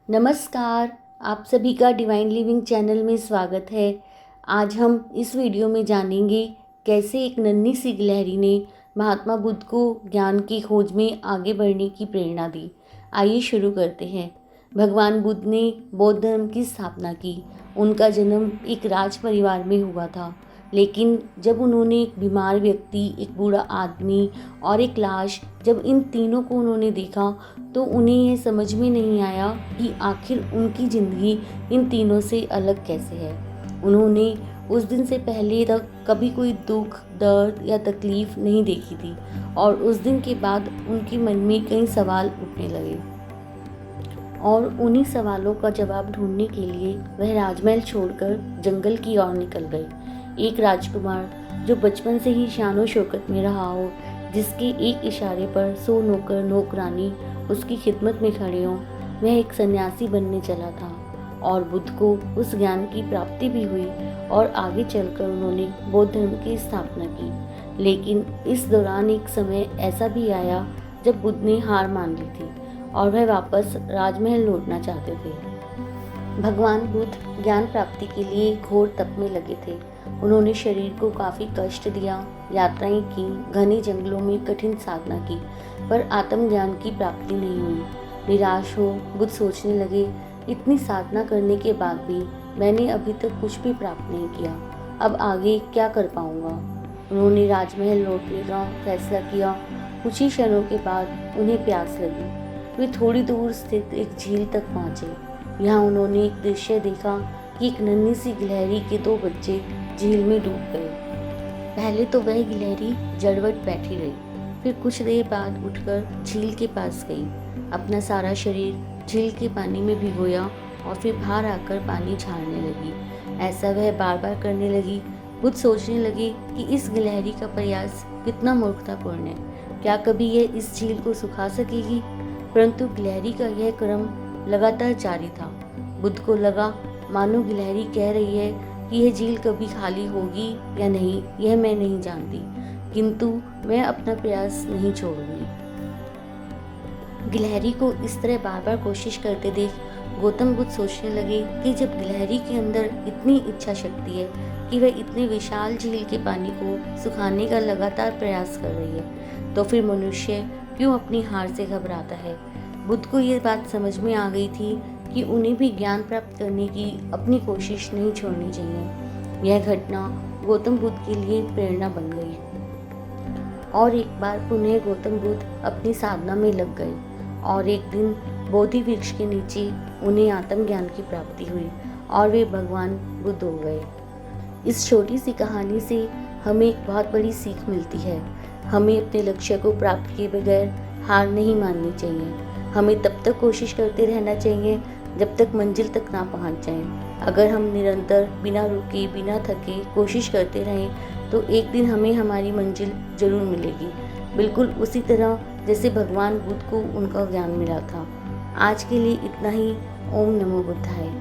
नमस्कार, आप सभी का डिवाइन लिविंग चैनल में स्वागत है। आज हम इस वीडियो में जानेंगे कैसे एक नन्ही सी गिलहरी ने महात्मा बुद्ध को ज्ञान की खोज में आगे बढ़ने की प्रेरणा दी। आइए शुरू करते हैं। भगवान बुद्ध ने बौद्ध धर्म की स्थापना की। उनका जन्म एक राज परिवार में हुआ था, लेकिन जब उन्होंने एक बीमार व्यक्ति, एक बूढ़ा आदमी और एक लाश, जब इन तीनों को उन्होंने देखा तो उन्हें यह समझ में नहीं आया कि आखिर उनकी ज़िंदगी इन तीनों से अलग कैसे है। उन्होंने उस दिन से पहले तक कभी कोई दुख, दर्द या तकलीफ़ नहीं देखी थी और उस दिन के बाद उनके मन में कई सवाल उठने लगे और उन्हीं सवालों का जवाब ढूंढने के लिए वह राजमहल छोड़कर जंगल की ओर निकल गए। एक राजकुमार जो बचपन से ही शानो शौकत में रहा हो, जिसके एक इशारे पर 100 नौकर नौकरानी उसकी खिदमत में खड़े हों, वह एक सन्यासी बनने चला था और बुद्ध को उस ज्ञान की प्राप्ति भी हुई और आगे चलकर उन्होंने बौद्ध धर्म की स्थापना की। लेकिन इस दौरान एक समय ऐसा भी आया जब बुद्ध ने हार मान ली थी और वह वापस राजमहल लौटना चाहते थे। भगवान बुद्ध ज्ञान प्राप्ति के लिए घोर तप में लगे थे। उन्होंने शरीर को काफ़ी कष्ट दिया, यात्राएं की, घने जंगलों में कठिन साधना की, पर आत्मज्ञान की प्राप्ति नहीं हुई। निराश हो बुद्ध सोचने लगे, इतनी साधना करने के बाद भी मैंने अभी तक कुछ भी प्राप्त नहीं किया, अब आगे क्या कर पाऊंगा। उन्होंने राजमहल लौटने का फैसला किया। कुछ ही क्षणों के बाद उन्हें प्यास लगी। वे थोड़ी दूर स्थित एक झील तक पहुंचे। यहाँ उन्होंने एक दृश्य देखा कि एक नन्ही सी गिलहरी के 2 बच्चे झील में डूब गए। पहले तो वह गिलहरी जड़वट बैठी रही, फिर कुछ देर बाद उठकर झील के पास गई, अपना सारा शरीर झील के पानी में भिगोया और फिर बाहर आकर पानी झाड़ने लगी। ऐसा वह बार बार करने लगी। बुद्ध सोचने लगे कि इस गिलहरी का प्रयास कितना मूर्खतापूर्ण है, क्या कभी यह इस झील को सुखा सकेगी। परंतु गिलहरी का यह क्रम लगातार जारी था। बुद्ध को लगा मानो गिलहरी कह रही है कि यह झील कभी खाली होगी या नहीं, यह मैं नहीं जानती, किंतु मैं अपना प्रयास नहीं छोड़ूंगी। गिलहरी को इस तरह बार बार कोशिश करते देख गौतम बुद्ध सोचने लगे कि जब गिलहरी के अंदर इतनी इच्छा शक्ति है कि वह इतने विशाल झील के पानी को सुखाने का लगातार प्रयास कर रही है, तो फिर मनुष्य क्यों अपनी हार से घबराता है। बुद्ध को यह बात समझ में आ गई थी कि उन्हें भी ज्ञान प्राप्त करने की अपनी कोशिश नहीं छोड़नी चाहिए। यह घटना गौतम बुद्ध के लिए प्रेरणा बन गई और एक बार पुनः गौतम बुद्ध अपनी साधना में लग गए और एक दिन बोधि वृक्ष के नीचे उन्हें आत्मज्ञान की प्राप्ति हुई और वे भगवान बुद्ध हो गए। इस छोटी सी कहानी से हमें एक बहुत बड़ी सीख मिलती है। हमें अपने लक्ष्य को प्राप्त किए बगैर हार नहीं माननी चाहिए। हमें तब तक कोशिश करते रहना चाहिए जब तक मंजिल तक ना पहुंच जाएं। अगर हम निरंतर बिना रुके, बिना थके कोशिश करते रहें तो एक दिन हमें हमारी मंजिल जरूर मिलेगी, बिल्कुल उसी तरह जैसे भगवान बुद्ध को उनका ज्ञान मिला था। आज के लिए इतना ही। ओम नमो बुद्धाय।